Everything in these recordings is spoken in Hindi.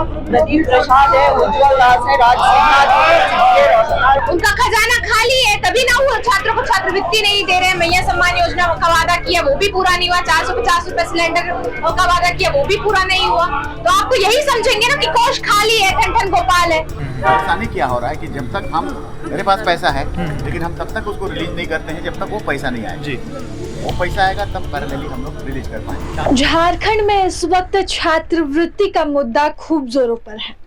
प्रदीप प्रसाद है, उज्जवल दास है, राज सिन्हा, उनका खजाना खाली है, तभी ना वो छात्रों को छात्रवृत्ति नहीं दे रहे हैं। मैया सम्मान योजना का वादा किया वो भी पूरा नहीं हुआ, 450 रुपए सिलेंडर का वादा किया वो भी पूरा नहीं हुआ। तो आप तो यही समझेंगे ना कि कोष खाली है, ठन ठन गोपाल है। परेशानी क्या हो रहा है कि जब तक हम मेरे पास पैसा है लेकिन हम तब तक उसको रिलीज नहीं करते हैं जब तक वो पैसा नहीं आए जी। वो पैसा आएगा तब पैरेलली हम लोग रिलीज कर पाएंगे। झारखंड में इस वक्त छात्रवृत्ति का मुद्दा खूब जोरों पर है।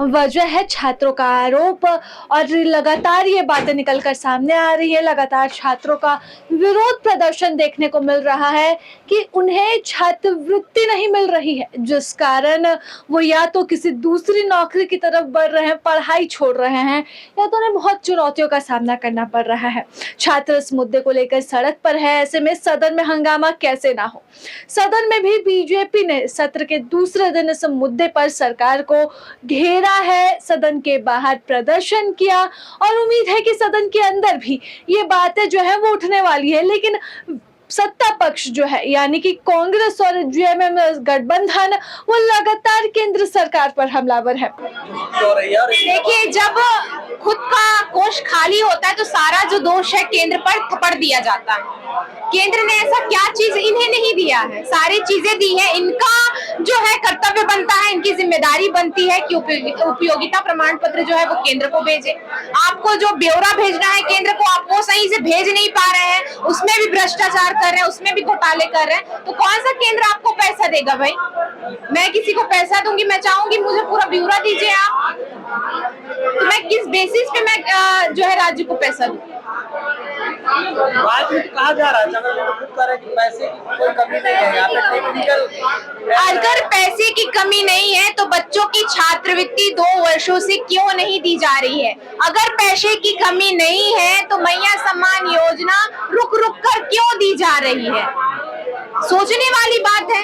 वजह है छात्रों का आरोप और लगातार ये बातें निकलकर सामने आ रही है। लगातार छात्रों का विरोध प्रदर्शन देखने को मिल रहा है कि उन्हें छात्रवृत्ति नहीं मिल रही है, जिस कारण वो या तो किसी दूसरी नौकरी की तरफ बढ़ रहे हैं, पढ़ाई छोड़ रहे हैं, या तो उन्हें बहुत चुनौतियों का सामना करना पड़ रहा है। छात्र इस मुद्दे को लेकर सड़क पर है। ऐसे में सदन में हंगामा कैसे ना हो। सदन में भी बीजेपी ने सत्र के दूसरे दिन इस मुद्दे पर सरकार को घेरा है, सदन के बाहर प्रदर्शन किया और उम्मीद है कि सदन के अंदर भी ये बातें जो है वो उठने वाली है। लेकिन सत्ता पक्ष जो है यानी कि कांग्रेस और जेएमएम गठबंधन वो लगातार केंद्र सरकार पर हमलावर है। देखिए, जब खुद का कोष खाली होता है तो सारा जो दोष है केंद्र पर थपड़ दिया जाता है। केंद्र ने ऐसा क्या चीज इन्हें नहीं दिया है, सारी चीजें दी है। इनका जो है कर्तव्य बनता है, इनकी जिम्मेदारी बनती है कि उपयोगिता प्रमाण पत्र जो है वो केंद्र को भेजे। आपको जो ब्यौरा भेजना है केंद्र को, आप वो सही से भेज नहीं पा रहे हैं, उसमें भी भ्रष्टाचार कर रहे हैं, उसमें भी घोटाले कर रहे हैं। तो कौन सा केंद्र आपको पैसा देगा भाई? मैं किसी को पैसा दूंगी, मैं चाहूंगी मुझे पूरा ब्यौरा दीजिए आप, तो मैं किस बेसिस पे मैं जो है राज्य को पैसा दूं? कहा जा रहा है कि पैसे की कोई कमी नहीं है, यहाँ पे टेक्निकल। अगर पैसे की कमी नहीं है तो बच्चों की छात्रवृत्ति 2 वर्षों से क्यों नहीं दी जा रही है? अगर पैसे की कमी नहीं है तो मैया सम्मान योजना रुक रुक कर क्यों दी जा रही है? सोचने वाली बात है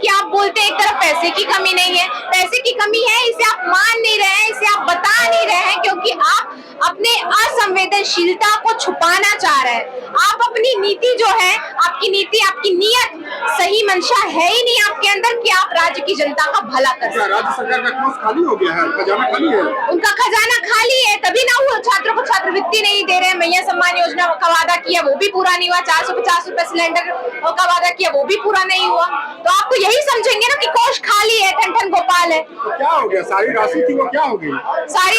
कि आप बोलते हैं एक तरफ पैसे की कमी नहीं है, पैसे की कमी है, इसे आप मान नहीं रहे हैं, इसे आप बता नहीं रहे हैं, क्योंकि आप अपने असंवेदनशीलता को छुपाना चाह रहे हैं। आप अपनी नीति जो है, आपकी नीति, आपकी नीयत, सही मंशा है ही नहीं आपके अंदर कि आप राज्य की जनता का भला कर सकें। राज्य सरकार का कोष खाली हो गया है, खजाना खाली है। उनका खजाना खाली है, तभी ना वो छात्रों को छात्रवृत्ति नहीं दे रहे हैं। मैया सम्मान योजना का वादा किया वो भी पूरा नहीं हुआ, 450 रुपए सिलेंडर का वादा किया वो भी पूरा नहीं हुआ। तो आप तो यही समझेंगे ना कि कोष खाली है, ठन ठन गोपाल है। तो क्या हो गया? सारी राशि थी वो क्या हो गई? सारी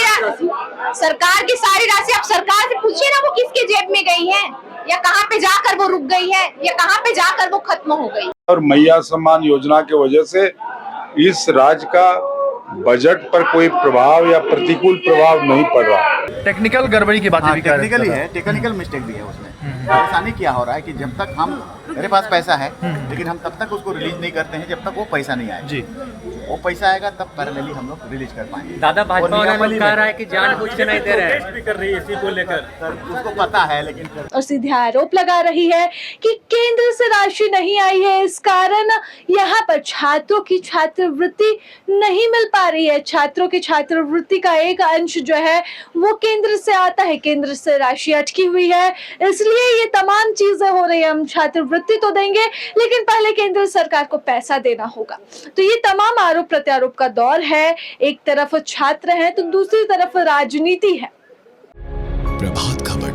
सरकार की सारी राशि, आप सरकार से पूछिए ना वो किसके जेब में गई है, या कहाँ पे जाकर वो रुक गई है, या कहाँ पे जाकर वो खत्म हो गई। और मैया सम्मान योजना के वजह से इस राज्य का बजट पर कोई प्रभाव या प्रतिकूल प्रभाव नहीं पड़ रहा। टेक्निकल गड़बड़ी की बातें भी कर रहे टेक्निकली है, टेक्निकल मिस्टेक भी है उसमें। परेशानी क्या हो रहा है कि जब तक हम मेरे पास पैसा है लेकिन हम तब तक उसको रिलीज नहीं करते हैं जब तक वो पैसा नहीं आए जी। वो पैसा आएगा तब पैरेलली हम लोग रिलीज कर पाएंगे। दादा भाजपा वाला लोग कह रहा है कि जानबूझ के नहीं दे रहे हैं, भी कर रही है इसी को लेकर, उसको पता है लेकिन और सीधे आरोप लगा रही है कि केंद्र से राशि नहीं आई है, इस कारण यहाँ पर छात्रों की छात्रवृत्ति नहीं मिल पा रही है। छात्रों की छात्रवृत्ति का एक अंश जो है वो केंद्र से आता है, केंद्र से राशि अटकी हुई है, इसलिए ये तमाम चीजें हो रही है। हम छात्रवृत्ति तो देंगे लेकिन पहले केंद्र सरकार को पैसा देना होगा। तो ये तमाम आरोप प्रत्यारोप का दौर है। एक तरफ छात्र हैं तो दूसरी तरफ राजनीति है। प्रभात खबर